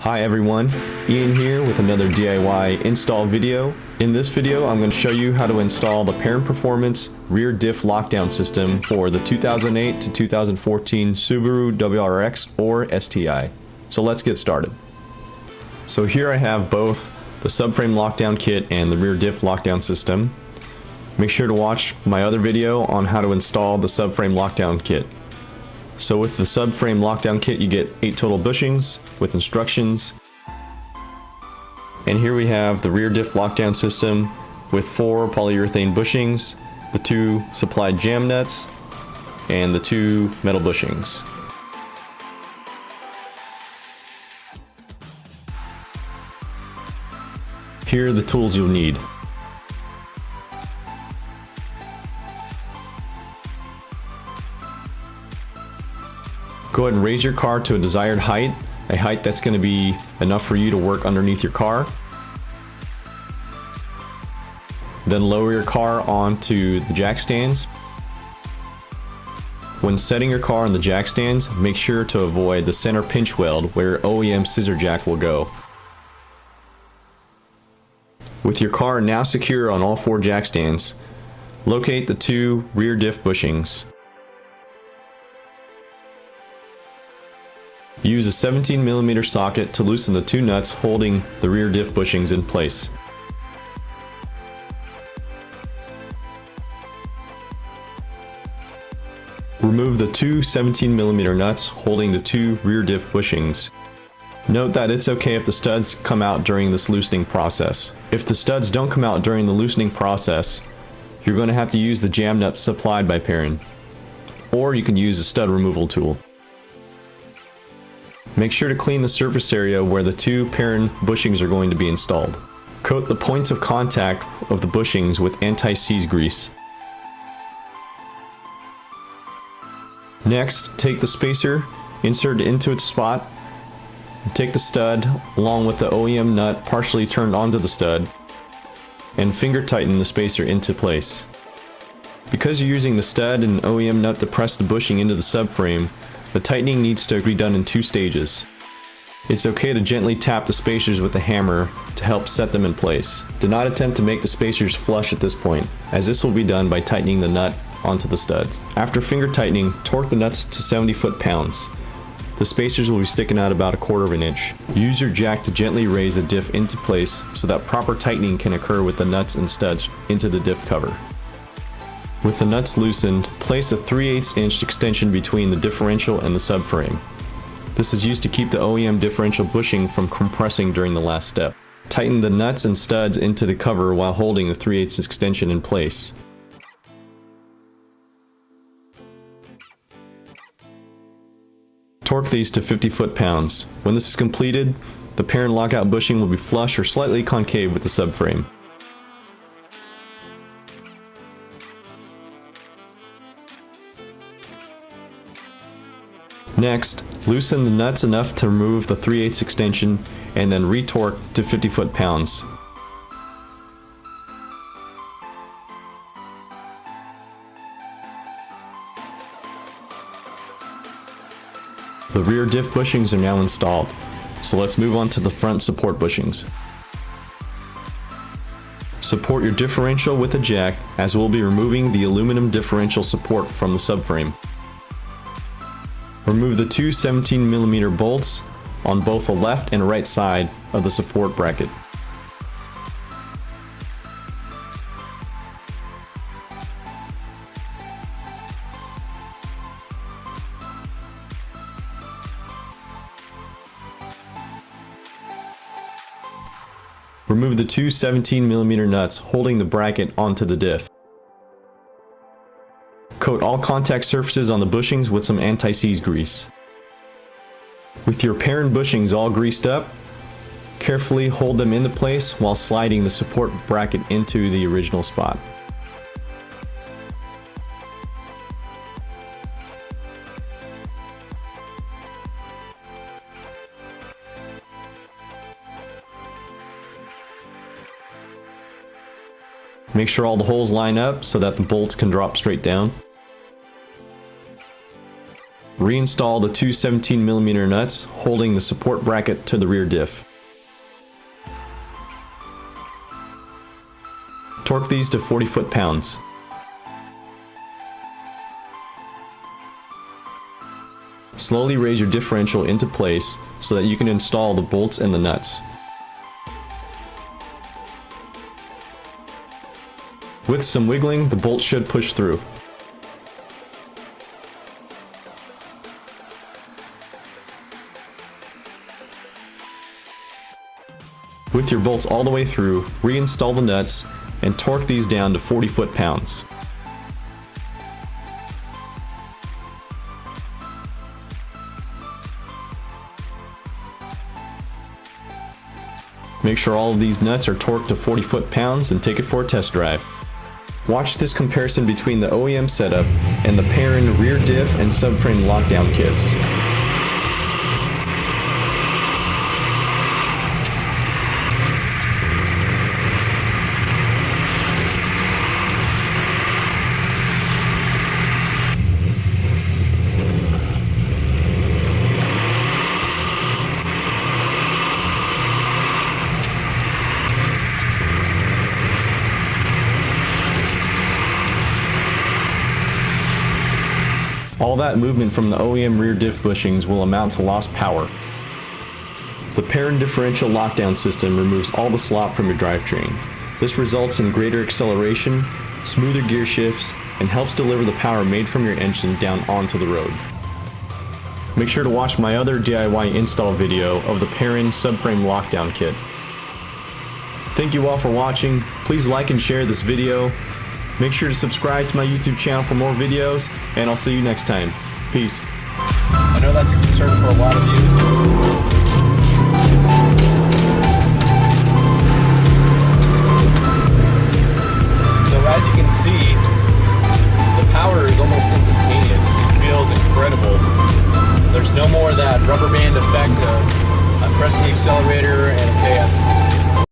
Hi everyone, Ian here with another DIY install video. In this video I'm going to show you how to install the Perrin Performance rear diff lockdown system for the 2008 to 2014 Subaru WRX or STi. So let's get started. So here I have both the subframe lockdown kit and the rear diff lockdown system. Make sure to watch my other video on how to install the subframe lockdown kit. So with the subframe lockdown kit you get 8 total bushings with instructions. And here we have the rear diff lockdown system with 4 polyurethane bushings, the 2 supplied jam nuts, and the 2 metal bushings. Here are the tools you'll need. Go ahead and raise your car to a desired height, a height that's going to be enough for you to work underneath your car. Then lower your car onto the jack stands. When setting your car on the jack stands, make sure to avoid the center pinch weld where OEM scissor jack will go. With your car now secure on all 4 jack stands, locate the 2 rear diff bushings. Use a 17mm socket to loosen the 2 nuts holding the rear diff bushings in place. Remove the 2 17mm nuts holding the 2 rear diff bushings. Note that it's okay if the studs come out during this loosening process. If the studs don't come out during the loosening process, you're going to have to use the jam nut supplied by Perrin, or you can use a stud removal tool. Make sure to clean the surface area where the 2 Perrin bushings are going to be installed. Coat the points of contact of the bushings with anti-seize grease. Next, take the spacer, insert it into its spot, and take the stud along with the OEM nut partially turned onto the stud, and finger tighten the spacer into place. Because you're using the stud and OEM nut to press the bushing into the subframe, the tightening needs to be done in 2 stages. It's okay to gently tap the spacers with a hammer to help set them in place. Do not attempt to make the spacers flush at this point, as this will be done by tightening the nut onto the studs. After finger tightening, torque the nuts to 70 foot-pounds. The spacers will be sticking out about 1/4 inch. Use your jack to gently raise the diff into place so that proper tightening can occur with the nuts and studs into the diff cover. With the nuts loosened, place a 3/8 inch extension between the differential and the subframe. This is used to keep the OEM differential bushing from compressing during the last step. Tighten the nuts and studs into the cover while holding the 3/8 extension in place. Torque these to 50 foot-pounds. When this is completed, the Perrin lockout bushing will be flush or slightly concave with the subframe. Next, loosen the nuts enough to remove the 3/8 extension and then retorque to 50 foot-pounds. The rear diff bushings are now installed, so let's move on to the front support bushings. Support your differential with a jack, as we'll be removing the aluminum differential support from the subframe. Remove the 2 17mm bolts on both the left and right side of the support bracket. Remove the 2 17mm nuts holding the bracket onto the diff. Coat all contact surfaces on the bushings with some anti-seize grease. With your Perrin bushings all greased up, carefully hold them into place while sliding the support bracket into the original spot. Make sure all the holes line up so that the bolts can drop straight down. reinstall the two 17mm nuts holding the support bracket to the rear diff. Torque these to 40 foot-pounds. Slowly raise your differential into place so that you can install the bolts and the nuts. With some wiggling, the bolt should push through. With your bolts all the way through, reinstall the nuts and torque these down to 40 foot-pounds. Make sure all of these nuts are torqued to 40 foot-pounds and take it for a test drive. Watch this comparison between the OEM setup and the Perrin rear diff and subframe lockdown kits. All that movement from the OEM rear diff bushings will amount to lost power. The Perrin differential lockdown system removes all the slop from your drivetrain. This results in greater acceleration, smoother gear shifts, and helps deliver the power made from your engine down onto the road. Make sure to watch my other DIY install video of the Perrin subframe lockdown kit. Thank you all for watching. Please like and share this video. Make sure to subscribe to my YouTube channel for more videos, and I'll see you next time. Peace. I know that's a concern for a lot of you. So as you can see, the power is almost instantaneous. It feels incredible. There's no more of that rubber band effect of I'm pressing the accelerator and okay,